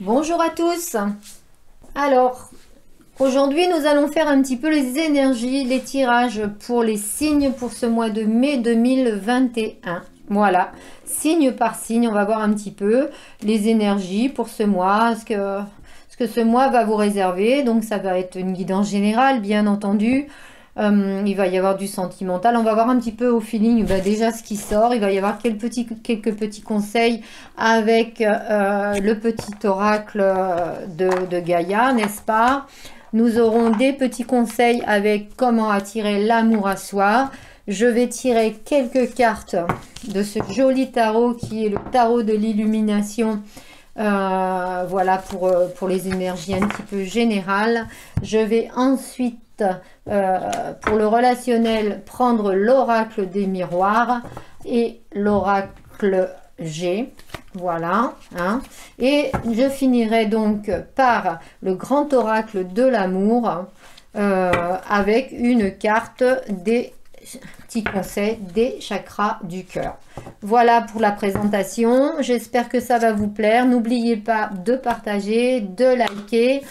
Bonjour à tous. Alors, aujourd'hui, nous allons faire un petit peu les énergies, les tirages pour les signes pour ce mois de mai 2021. Voilà, signe par signe, on va voir un petit peu les énergies pour ce mois, ce que ce mois va vous réserver. Donc, ça va être une guidance générale, bien entendu. Il va y avoir du sentimental. On va voir un petit peu au feeling déjà ce qui sort. Il va y avoir quelques petits conseils avec le petit oracle de Gaïa, n'est-ce pas? Nous aurons des petits conseils avec comment attirer l'amour à soi. Je vais tirer quelques cartes de ce joli tarot qui est le tarot de l'illumination. Voilà pour les énergies un petit peu générales. Je vais ensuite pour le relationnel prendre l'oracle des miroirs et l'oracle G. Voilà, hein. Et je finirai donc par le grand oracle de l'amour avec une carte des petits conseils des chakras du cœur. Voilà pour la présentation. J'espère que ça va vous plaire. N'oubliez pas de partager, de liker,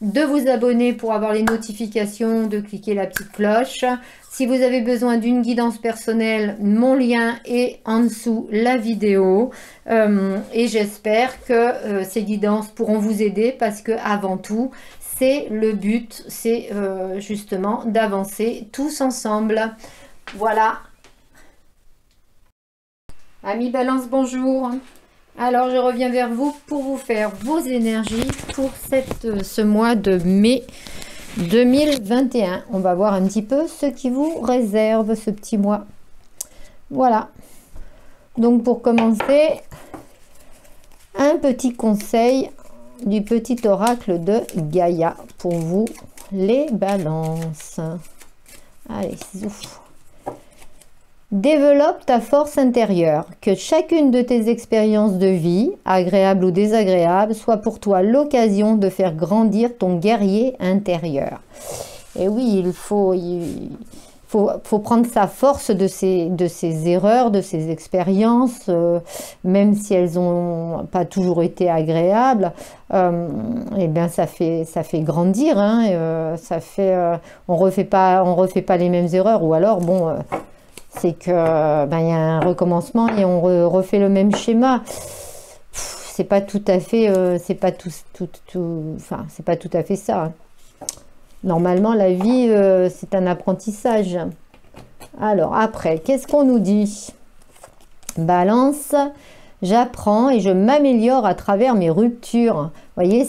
de vous abonner pour avoir les notifications, de cliquer la petite cloche. Si vous avez besoin d'une guidance personnelle, mon lien est en dessous la vidéo. Et j'espère que ces guidances pourront vous aider parce que avant tout, c'est le but, c'est justement d'avancer tous ensemble. Voilà. Amis Balance, bonjour. Alors, je reviens vers vous pour vous faire vos énergies pour ce mois de mai 2021. On va voir un petit peu ce qui vous réserve ce petit mois. Voilà. Donc, pour commencer, un petit conseil du petit oracle de Gaïa pour vous, les balances. Allez, zouf. Développe ta force intérieure, que chacune de tes expériences de vie, agréables ou désagréables, soit pour toi l'occasion de faire grandir ton guerrier intérieur. Et oui, il faut prendre sa force de ces erreurs, de ces expériences, même si elles n'ont pas toujours été agréables, et bien ça fait grandir, hein, on refait pas les mêmes erreurs, ou alors bon... c'est que il y a un recommencement et on refait le même schéma. C'est pas tout à fait, c'est pas tout à fait ça. Hein. Normalement, la vie, c'est un apprentissage. Alors après, qu'est-ce qu'on nous dit? Balance, j'apprends et je m'améliore à travers mes ruptures. Vous voyez,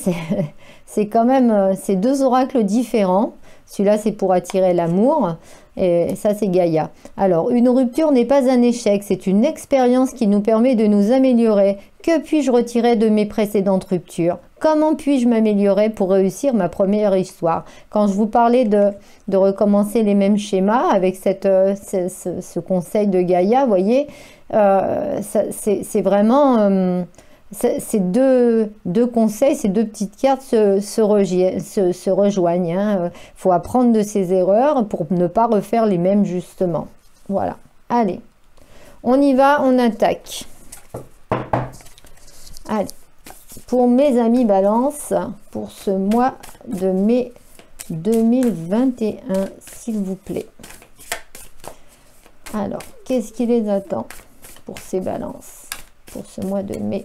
c'est quand même ces deux oracles différents. Celui-là, c'est pour attirer l'amour. Et ça, c'est Gaïa. Alors, une rupture n'est pas un échec, c'est une expérience qui nous permet de nous améliorer. Que puis-je retirer de mes précédentes ruptures? Comment puis-je m'améliorer pour réussir ma première histoire? Quand je vous parlais de recommencer les mêmes schémas avec ce conseil de Gaïa, vous voyez, c'est vraiment... ces deux conseils, ces deux petites cartes se rejoignent. Hein. Faut apprendre de ses erreurs pour ne pas refaire les mêmes justement. Voilà. Allez, on y va, on attaque. Allez, pour mes amis Balance, pour ce mois de mai 2021, s'il vous plaît. Alors, qu'est-ce qui les attend pour ces Balances, pour ce mois de mai?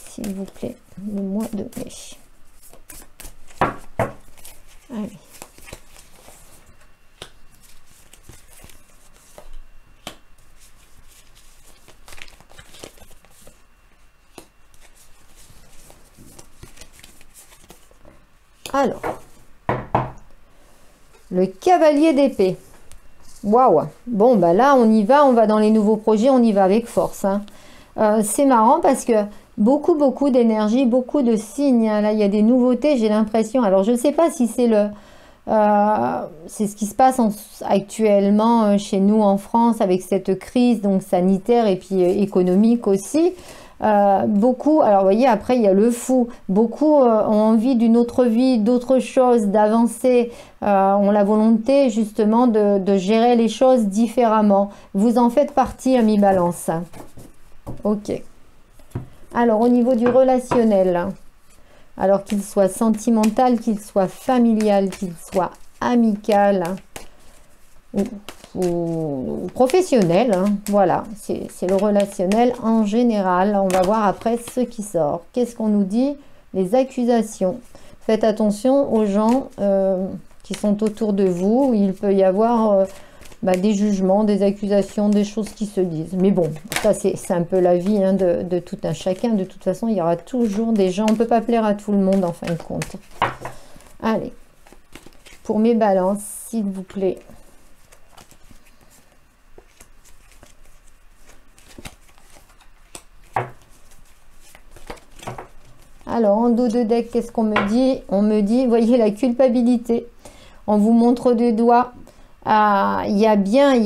S'il vous plaît, le mois de mai. Allez. Alors, le cavalier d'épée. Waouh! Bon, bah là, on y va, on va dans les nouveaux projets, on y va avec force. Hein. C'est marrant parce que beaucoup d'énergie, beaucoup de signes. Là, il y a des nouveautés, j'ai l'impression. Alors, je ne sais pas si c'est c'est ce qui se passe actuellement chez nous en France avec cette crise donc sanitaire et puis économique aussi. Beaucoup, alors vous voyez, après il y a le fou. Beaucoup ont envie d'une autre vie, d'autres choses, d'avancer, ont la volonté justement de gérer les choses différemment. Vous en faites partie, amis Balance. Ok. Alors, au niveau du relationnel, Alors qu'il soit sentimental, qu'il soit familial, qu'il soit amical ou professionnel, hein. Voilà, c'est le relationnel en général. On va voir après ce qui sort. Qu'est-ce qu'on nous dit? Les accusations. Faites attention aux gens qui sont autour de vous. Il peut y avoir des jugements, des accusations, des choses qui se disent. Mais bon, ça c'est un peu la vie, hein, de tout un chacun. De toute façon, il y aura toujours des gens. On ne peut pas plaire à tout le monde en fin de compte. Allez, pour mes balances, s'il vous plaît. Alors, en dos de deck, qu'est-ce qu'on me dit? On me dit, voyez, la culpabilité. On vous montre des doigts. Il y a bien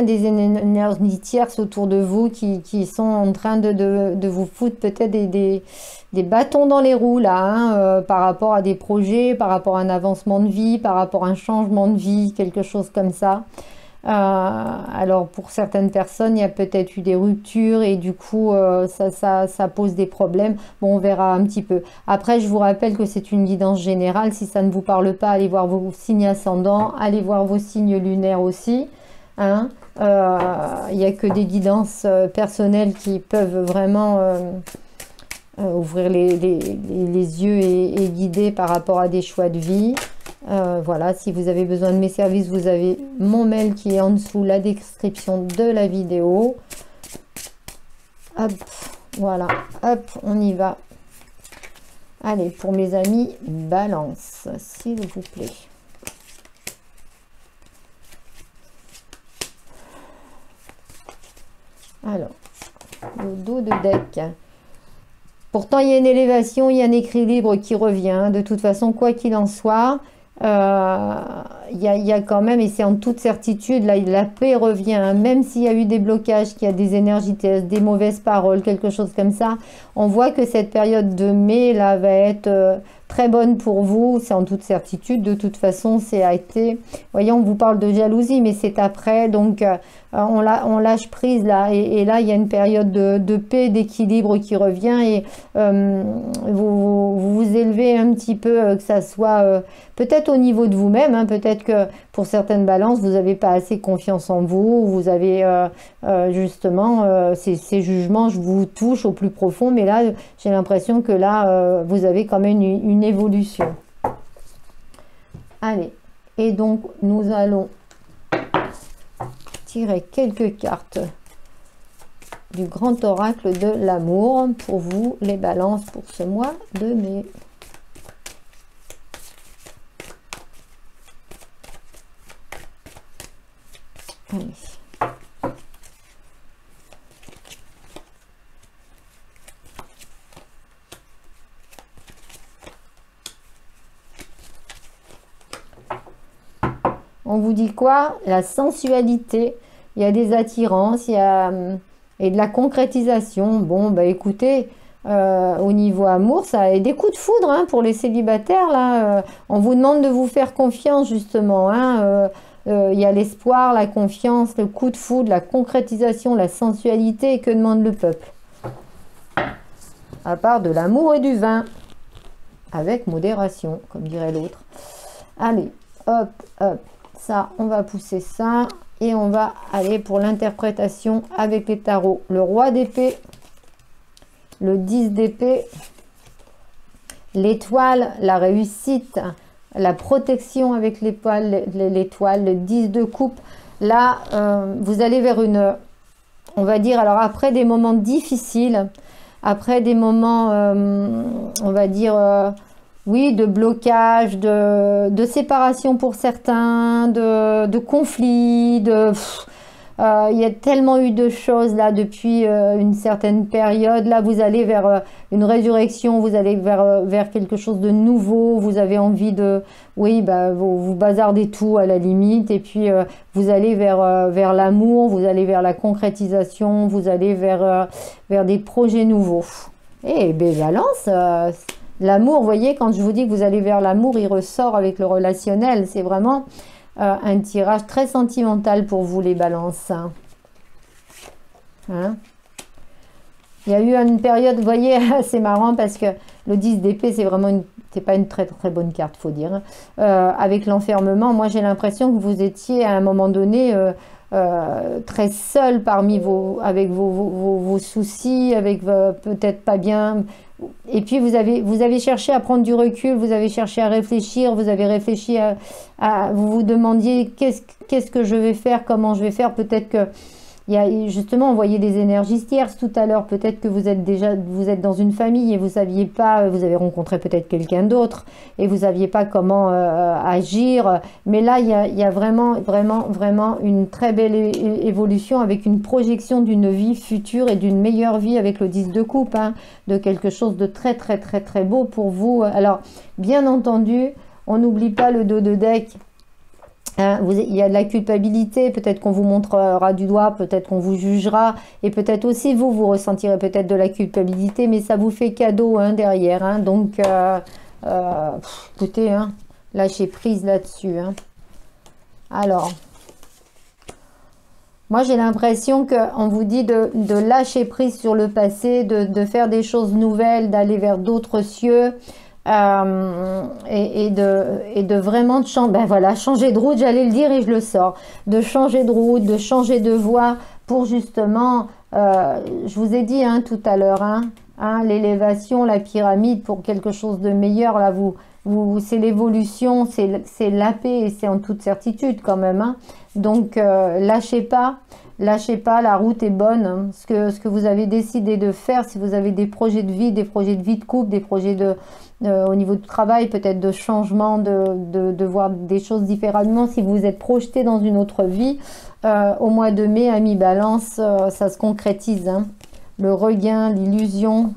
des énergies tierces autour de vous qui sont en train de vous foutre peut-être des bâtons dans les roues, là, hein, par rapport à des projets, par rapport à un avancement de vie, par rapport à un changement de vie, quelque chose comme ça. Alors pour certaines personnes, il y a peut-être eu des ruptures et du coup ça pose des problèmes. Bon, on verra un petit peu. Après, je vous rappelle que c'est une guidance générale. Si ça ne vous parle pas, allez voir vos signes ascendants, allez voir vos signes lunaires aussi, hein. Il n'y a que des guidances personnelles qui peuvent vraiment ouvrir les yeux et guider par rapport à des choix de vie. Voilà, si vous avez besoin de mes services, vous avez mon mail qui est en dessous la description de la vidéo. Hop, voilà, hop, on y va. Allez, pour mes amis, balance, s'il vous plaît. Alors, le dos de deck. Pourtant, il y a une élévation, il y a un équilibre qui revient. De toute façon, quoi qu'il en soit, il y a quand même, et c'est en toute certitude, là, la paix revient, hein. Même s'il y a eu des blocages, qu'il y a des énergies, des mauvaises paroles, quelque chose comme ça, on voit que cette période de mai là va être très bonne pour vous, c'est en toute certitude. De toute façon, c'est a été, voyez, on vous parle de jalousie, mais c'est après, donc on lâche prise là, et là il y a une période de paix, d'équilibre qui revient, et vous élevez un petit peu, que ça soit peut-être au niveau de vous-même, hein. Peut-être que pour certaines balances, vous n'avez pas assez confiance en vous, vous avez justement ces jugements, je vous touche au plus profond, mais là j'ai l'impression que là vous avez quand même une évolution. Allez, et donc nous allons tirer quelques cartes du grand oracle de l'amour pour vous, les balances, pour ce mois de mai. Allez. On vous dit quoi? La sensualité, il y a des attirances, il y a et de la concrétisation. Bon, bah écoutez, au niveau amour, ça a des coups de foudre, hein, pour les célibataires là. On vous demande de vous faire confiance justement, hein. Il y a l'espoir, la confiance, le coup de foudre, la concrétisation, la sensualité. Et que demande le peuple? À part de l'amour et du vin, avec modération, comme dirait l'autre. Allez, hop, hop. Ça, on va pousser ça et on va aller pour l'interprétation avec les tarots. Le roi d'épée, le 10 d'épée, l'étoile, la réussite, la protection avec l'étoile, le 10 de coupe. Là, vous allez vers une, on va dire, alors après des moments difficiles, après des moments, on va dire, oui, de blocage, de séparation pour certains, de conflits, il y a tellement eu de choses là depuis une certaine période. Là, vous allez vers une résurrection, vous allez vers quelque chose de nouveau. Vous avez envie de, oui, bah, vous bazardez tout à la limite. Et puis, vous allez vers l'amour, vous allez vers la concrétisation, vous allez vers des projets nouveaux. Et ben, Balance, l'amour, vous voyez, quand je vous dis que vous allez vers l'amour, il ressort avec le relationnel. C'est vraiment un tirage très sentimental pour vous, les balances. Hein? Il y a eu une période, vous voyez, c'est marrant parce que le 10 d'épée, c'est vraiment c'est pas une très très bonne carte, faut dire. Avec l'enfermement, moi j'ai l'impression que vous étiez à un moment donné très seul parmi avec vos soucis, avec peut-être pas bien. Et puis vous avez cherché à prendre du recul, vous avez cherché à réfléchir, vous avez réfléchi vous vous demandiez qu'est-ce que je vais faire, comment je vais faire. Peut-être que il y a justement, on voyait des énergies tierces tout à l'heure. Peut-être que vous êtes dans une famille et vous saviez pas, vous avez rencontré peut-être quelqu'un d'autre et vous saviez pas comment agir. Mais là, il y a vraiment, vraiment, vraiment une très belle évolution avec une projection d'une vie future et d'une meilleure vie avec le 10 de coupe, hein, de quelque chose de très, très, très, très beau pour vous. Alors, bien entendu, on n'oublie pas le dos de deck. Hein, il y a de la culpabilité, peut-être qu'on vous montrera du doigt, peut-être qu'on vous jugera, et peut-être aussi vous ressentirez peut-être de la culpabilité, mais ça vous fait cadeau hein, derrière. Hein, donc, écoutez, hein, lâchez prise là-dessus. Hein. Alors, moi j'ai l'impression qu'on vous dit de lâcher prise sur le passé, de faire des choses nouvelles, d'aller vers d'autres cieux. Et de vraiment ben voilà, changer de route, j'allais le dire et je le sors, de changer de route, de changer de voie pour justement, je vous ai dit hein, tout à l'heure, l'élévation, la pyramide pour quelque chose de meilleur, là c'est l'évolution, c'est la paix et c'est en toute certitude quand même. Hein. Donc lâchez pas, la route est bonne. Hein. Ce que vous avez décidé de faire, si vous avez des projets de vie de couple, des projets au niveau du travail, peut-être de changement, de voir des choses différemment, si vous êtes projeté dans une autre vie, au mois de mai, à mi-balance, ça se concrétise. Hein. Le regain, l'illusion,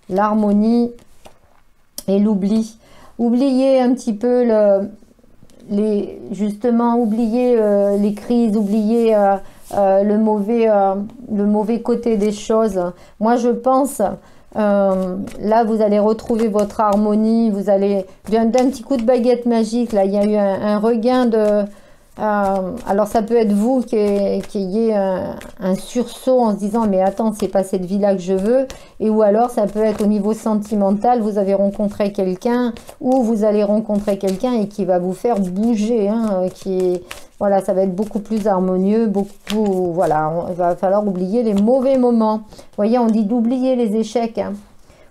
l'harmonie et l'oubli. Oubliez un petit peu justement, oubliez les crises, oubliez le mauvais côté des choses. Moi, je pense... là vous allez retrouver votre harmonie, vous allez d'un petit coup de baguette magique, là il y a eu un regain de alors ça peut être vous qui ayez un sursaut en se disant mais attends, c'est pas cette vie là que je veux, et ou alors ça peut être au niveau sentimental, vous avez rencontré quelqu'un ou vous allez rencontrer quelqu'un et qui va vous faire bouger, hein, voilà, ça va être beaucoup plus harmonieux, voilà, il va falloir oublier les mauvais moments. Vous voyez, on dit d'oublier les échecs. Hein.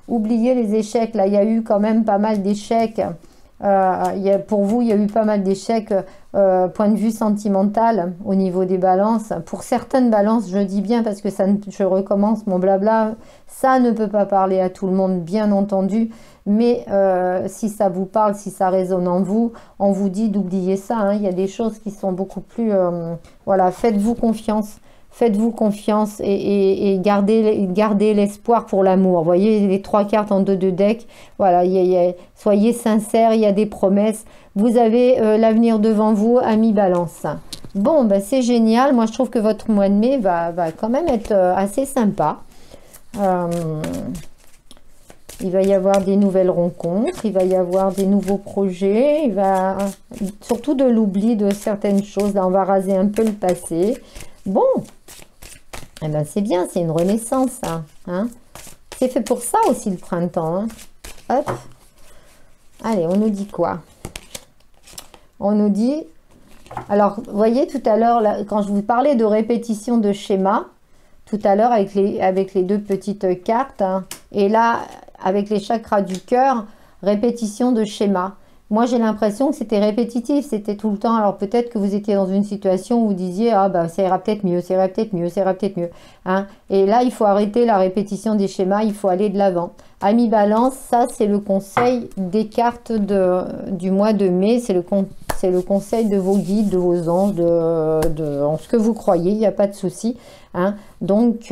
Oublier les échecs. Là, il y a eu quand même pas mal d'échecs. Pour vous, il y a eu pas mal d'échecs point de vue sentimental au niveau des balances. Pour certaines balances, je dis bien parce que je recommence mon blabla, ça ne peut pas parler à tout le monde, bien entendu. Mais si ça vous parle, si ça résonne en vous, on vous dit d'oublier ça. Hein. Il y a des choses qui sont beaucoup plus... voilà, faites-vous confiance. Faites-vous confiance et gardez l'espoir pour l'amour. Vous voyez, les 3 cartes en 2 de deck. Voilà, soyez sincères, il y a des promesses. Vous avez l'avenir devant vous à mi-balance. Bon, ben, c'est génial. Moi, je trouve que votre mois de mai va quand même être assez sympa. Il va y avoir des nouvelles rencontres, il va y avoir des nouveaux projets, il va surtout de l'oubli de certaines choses. Là, on va raser un peu le passé. Bon, eh ben, c'est bien, c'est une renaissance, ça. Hein, c'est fait pour ça aussi, le printemps. Hein. Hop. Allez, on nous dit quoi? On nous dit... Alors, vous voyez, tout à l'heure, quand je vous parlais de répétition de schéma, tout à l'heure, avec les 2 petites cartes, hein, et là... avec les chakras du cœur, répétition de schéma. Moi, j'ai l'impression que c'était répétitif, c'était tout le temps. Alors, peut-être que vous étiez dans une situation où vous disiez « Ah, bah, ça ira peut-être mieux, ça ira peut-être mieux, ça ira peut-être mieux. Hein ». Et là, il faut arrêter la répétition des schémas, il faut aller de l'avant. À mi-balance, ça, c'est le conseil des cartes du mois de mai. C'est le conseil de vos guides, de vos anges, en ce que vous croyez, il n'y a pas de souci. Hein. Donc,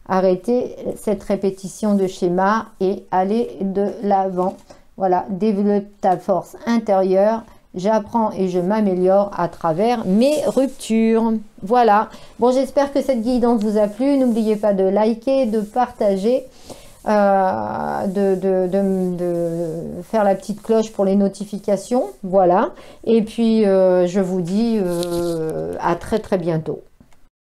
arrêtez cette répétition de schéma et allez de l'avant. Voilà, développe ta force intérieure. J'apprends et je m'améliore à travers mes ruptures. Voilà. Bon, j'espère que cette guidance vous a plu. N'oubliez pas de liker, de partager, de faire la petite cloche pour les notifications. Voilà. Et puis, je vous dis à très très bientôt.